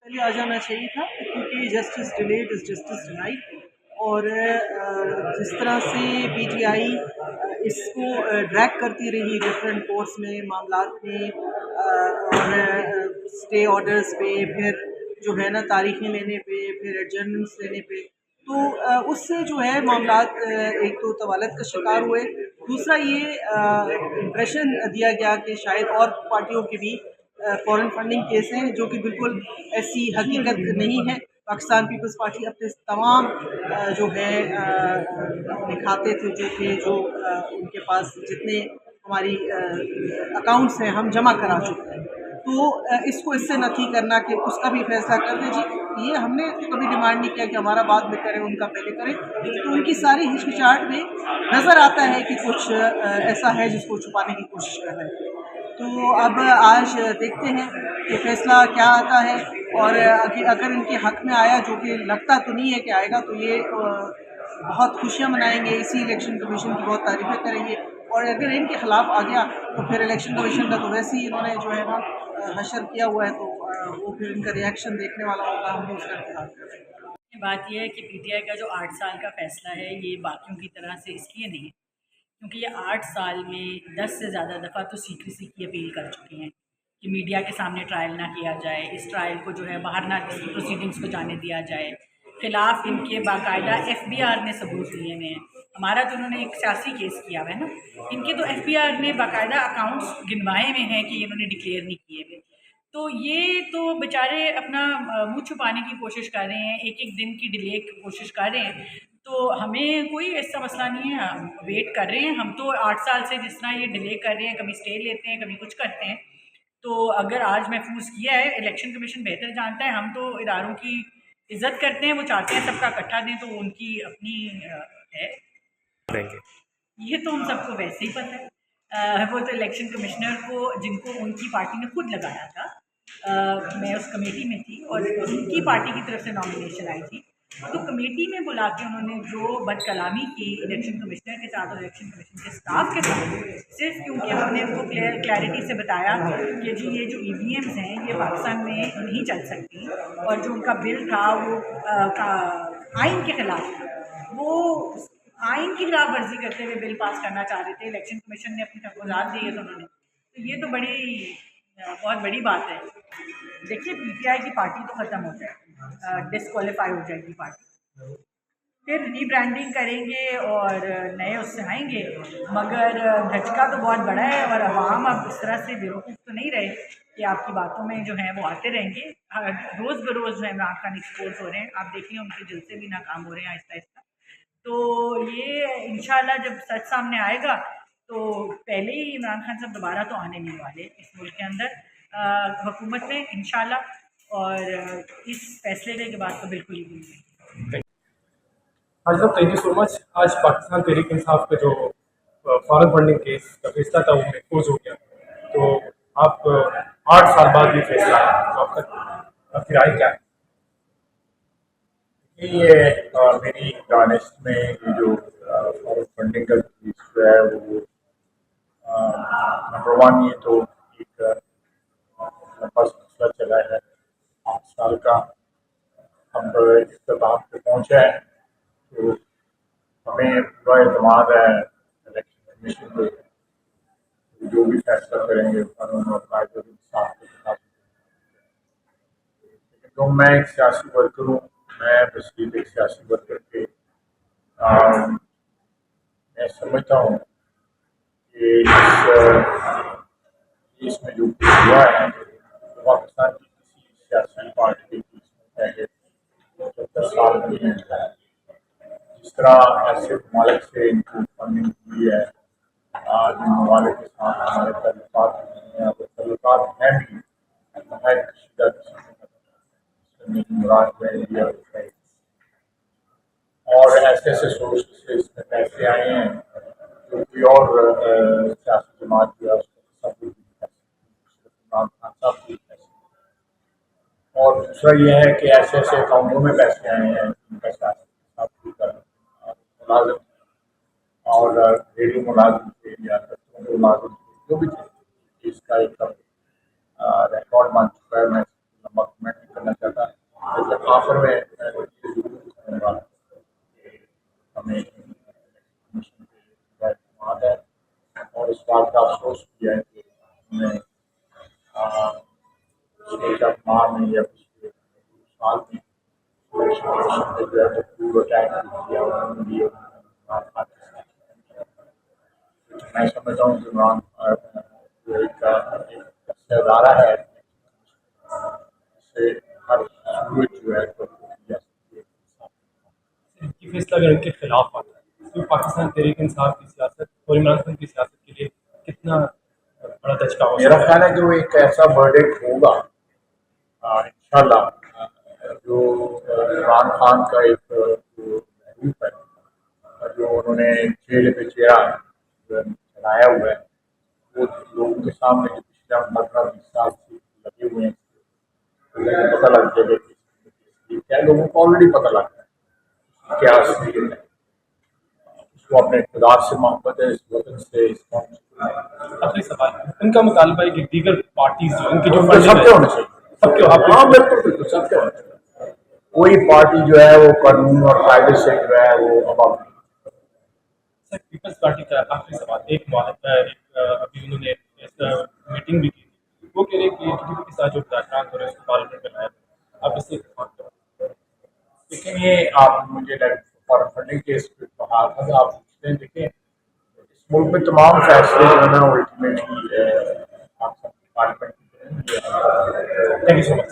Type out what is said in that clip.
पहले आ जाना चाहिए था क्योंकि justice delayed is justice denied. और जिस तरह से पीटीआई इसको ड्रैग करती रही डिफरेंट कोर्ट्स में मामलात में और स्टे ऑर्डर्स पे, फिर जो है ना तारीखें लेने पे, फिर एडजर्नमेंट्स लेने पे, तो उससे जो है मामलात एक तो तवालत का शिकार हुए। दूसरा ये इम्प्रेशन दिया गया कि शायद और पार्टियों के भी फॉरेन फंडिंग केस हैं, जो कि बिल्कुल ऐसी हकीकत नहीं है। पाकिस्तान पीपल्स पार्टी अपने तमाम जो है अपने खाते थे उनके पास जितने हमारी अकाउंट्स हैं हम जमा करा चुके हैं। तो इसको इससे नफी करना कि उसका भी फैसला कर दे जी, ये हमने तो कभी डिमांड नहीं किया कि हमारा बाद में करें उनका पहले करें। तो उनकी सारी हिचकिचाहट में नज़र आता है कि कुछ ऐसा है जिसको छुपाने की कोशिश कर रहे हैं। तो अब आज देखते हैं कि फैसला क्या आता है। और अगर इनके हक में आया, जो कि लगता तो नहीं है कि आएगा, तो ये बहुत खुशियाँ मनाएंगे, इसी इलेक्शन कमीशन की बहुत तारीफ़ें करेंगे। और अगर इनके खिलाफ आ गया तो फिर इलेक्शन कमीशन का तो वैसे ही इन्होंने जो है ना हशर किया हुआ है, तो वो फिर इनका रिएक्शन देखने वाला होगा, हम भी उसका इंतजार कर रहे हैं। बात यह है कि पीटीआई का जो 8 साल का फैसला है ये बाकियों की तरह से इसलिए नहीं है क्योंकि ये 8 साल में 10 से ज़्यादा दफ़ा तो सीक्रेसी की अपील कर चुके हैं कि मीडिया के सामने ट्रायल ना किया जाए, इस ट्रायल को जो है बाहर ना प्रोसीडिंग्स को जाने दिया जाए। खिलाफ इनके बाकायदा एफबीआर ने सबूत दिए हुए हैं। हमारा तो उन्होंने एक सियासी केस किया हुआ है ना, इनके तो एफबीआर ने बाकायदा अकाउंट्स गिनवाए में हैं कि इन्होंने डिक्लेयर नहीं किए हुए। तो ये तो बेचारे अपना मुँह छुपाने की कोशिश कर रहे हैं, एक-एक दिन की डिले की कोशिश कर रहे हैं। तो हमें कोई ऐसा मसला नहीं है, हम वेट कर रहे हैं। हम तो 8 साल से जिस तरह ये डिले कर रहे हैं, कभी स्टे लेते हैं, कभी कुछ करते हैं। तो अगर आज महफूज किया है, इलेक्शन कमीशन बेहतर जानता है, हम तो इदारों की इज़्ज़त करते हैं, वो चाहते हैं सबका इकट्ठा दें, तो उनकी अपनी है। देंगे। ये तो हम सबको वैसे ही पता है। वो तो इलेक्शन कमिश्नर को, जिनको उनकी पार्टी ने खुद लगाया था, मैं उस कमेटी में थी और उनकी पार्टी की तरफ से नॉमिनेशन आई थी। तो कमेटी में बुला के उन्होंने जो बदकलामी की इलेक्शन कमिश्नर के साथ और इलेक्शन कमीशन के स्टाफ के साथ, सिर्फ क्योंकि हमने उनको क्लैरिटी से बताया कि जी ये जो ईवीएम्स हैं ये पाकिस्तान में नहीं चल सकती, और जो उनका बिल था वो आइन के खिलाफ था। वो आइन की खिलाफ वर्जी करते हुए बिल पास करना चाह रहे थे। इलेक्शन कमीशन ने अपनी तहफ़्फ़ुज़ात दिए थे उन्होंने, तो ये तो बड़ी बहुत बड़ी बात है। देखिए पीटीआई की पार्टी तो ख़त्म हो जाएगी, डिसक्वालीफाई हो जाएगी पार्टी, फिर रीब्रांडिंग करेंगे और नए उससे आएंगे। मगर धचका तो बहुत बड़ा है और अवाम अब इस तरह से बेवकूफ़ तो नहीं रहे कि आपकी बातों में जो है वो आते रहेंगे। रोज़ बरोज़ जो है इमरान खान एक्सपोज हो रहे हैं, आप देखिए उनके जलसे भी नाकाम हो रहे हैं आहिस्ता आहिस्ता। तो ये इंशाल्लाह जब सच सामने आएगा तो पहले ही इमरान खान साहब दोबारा तो आने नहीं वाले इस मुल्क के अंदर हुकूमत में इंशाल्लाह। और इस फैसले के बाद तो बिल्कुल ही नहीं। आज साहब थैंक यू सो मच। आज पाकिस्तान तहरीक इंसाफ का जो फॉरेन फंडिंग केस का फैसला था वो महफूज हो गया। तो आप 8 साल बाद ये फैसला आया, तो आपकी राय क्या है? ये मेरी दानिश में ये जो फॉरेन फंडिंग का इशू है वो नंबर वन, ये तो एक लंबा सिलसिला चला है 8 साल का। अब इख्तिताम पे पहुंचा है, तो हमें पूरा एतमाद है इलेक्शन कमीशन पे, जो भी फैसला करेंगे कानून और कायदे के इंसाफ के खिलाफ। लेकिन तो मैं एक सियासी वर्कर हूँ, मैं बशीर एक सियासी वर्कर के मैं समझता हूँ कि इसमें जो कुछ हुआ है वो पाकिस्तान की किसी सियासी पार्टी के पहले 75 साल में नहीं हुआ है। जिस तरह ऐसे ममालिक से इनको फंडिंग हुई है, जिन ममालिक के साथ हमारे ताल्लुकात नहीं है, अगर ताल्लुकात हैं भी नहायत कशीदा किस्म के, मुराद में इंडिया और ऐसे ऐसे सोर्स से इसमें पैसे आए हैं जो कोई और सियासी जमात या सब इमरान खान साहब की पैसे। और दूसरा ये है कि ऐसे ऐसे अकाउंटों में पैसे आए हैं जिनका सियासी मुलाजिम और रेडियो मुलाजिम थे या दफ्तरों के मुलाजिम थे, जो भी थे, इसका एक रिकॉर्ड बन चुका है। मैं लंबा कमेंट नहीं करना चाहता। आखिर में मैं ये जरूर कहूँगा कि हमें कमीशन पे एतमाद है और इस बात का अफसोस भी है कि हमने पिछले 4 माह में या पिछले साल में इलेक्शन कमीशन पे जो है तो पूरा अटैक किया उन्होंने भी इमरान खान के साथ। मैं समझता हूँ कि इमरान जो एक अदारा है जिससे हर सूरत जो है तो की जा सकती है। इनकी फैसला अगर इनके खिलाफ आता है तो पाकिस्तान तहरीक इंसाफ की सियासत और इमरान खान की सियासत के लिए कितना बड़ा दचका हो मेरा सकता ख्याल है कि वो एक ऐसा वर्डिक्ट होगा इंशाल्लाह जो इमरान खान का एक जो रूप है जो उन्होंने चेहरे पे चेहरा चलाया हुआ है वो लोगों के सामने जो पिछले 15-20 साल से लगे हुए हैं तो लोगों को पता लग जाएगा कि क्या लोगों को ऑलरेडी पता लग रहा है क्या असलियत है। उसको अपने इक़्तिदार से मोहब्बत है, इस वतन से, इस कौम से। है? आखिरी सवाल, उनका मुतालबा है कि दीगर पार्टीज जो उनकी जो उनके सबके होने चाहिए, सबके हाँ बिल्कुल बिल्कुल सबके होने चाहिए। कोई पार्टी जो है वो कानून और कायदे से जो है वो अब सर पीपल्स पार्टी का आखिरी सवाल, एक अभी उन्होंने मीटिंग भी की थी, वो कह रहे हैं कि टीडीपी के साथ जो मुज़ाकरात हो रहे हैं उसको पार्लियामेंट में लाया जाए। आप इससे इत्तेफाक करें? लेकिन ये आप मुझे फॉरेन फंडिंग केस पे कहा था कि आप पूछते हैं, देखें इस मुल्क में तमाम फैसले जो है ना ultimately parliament thank you so much.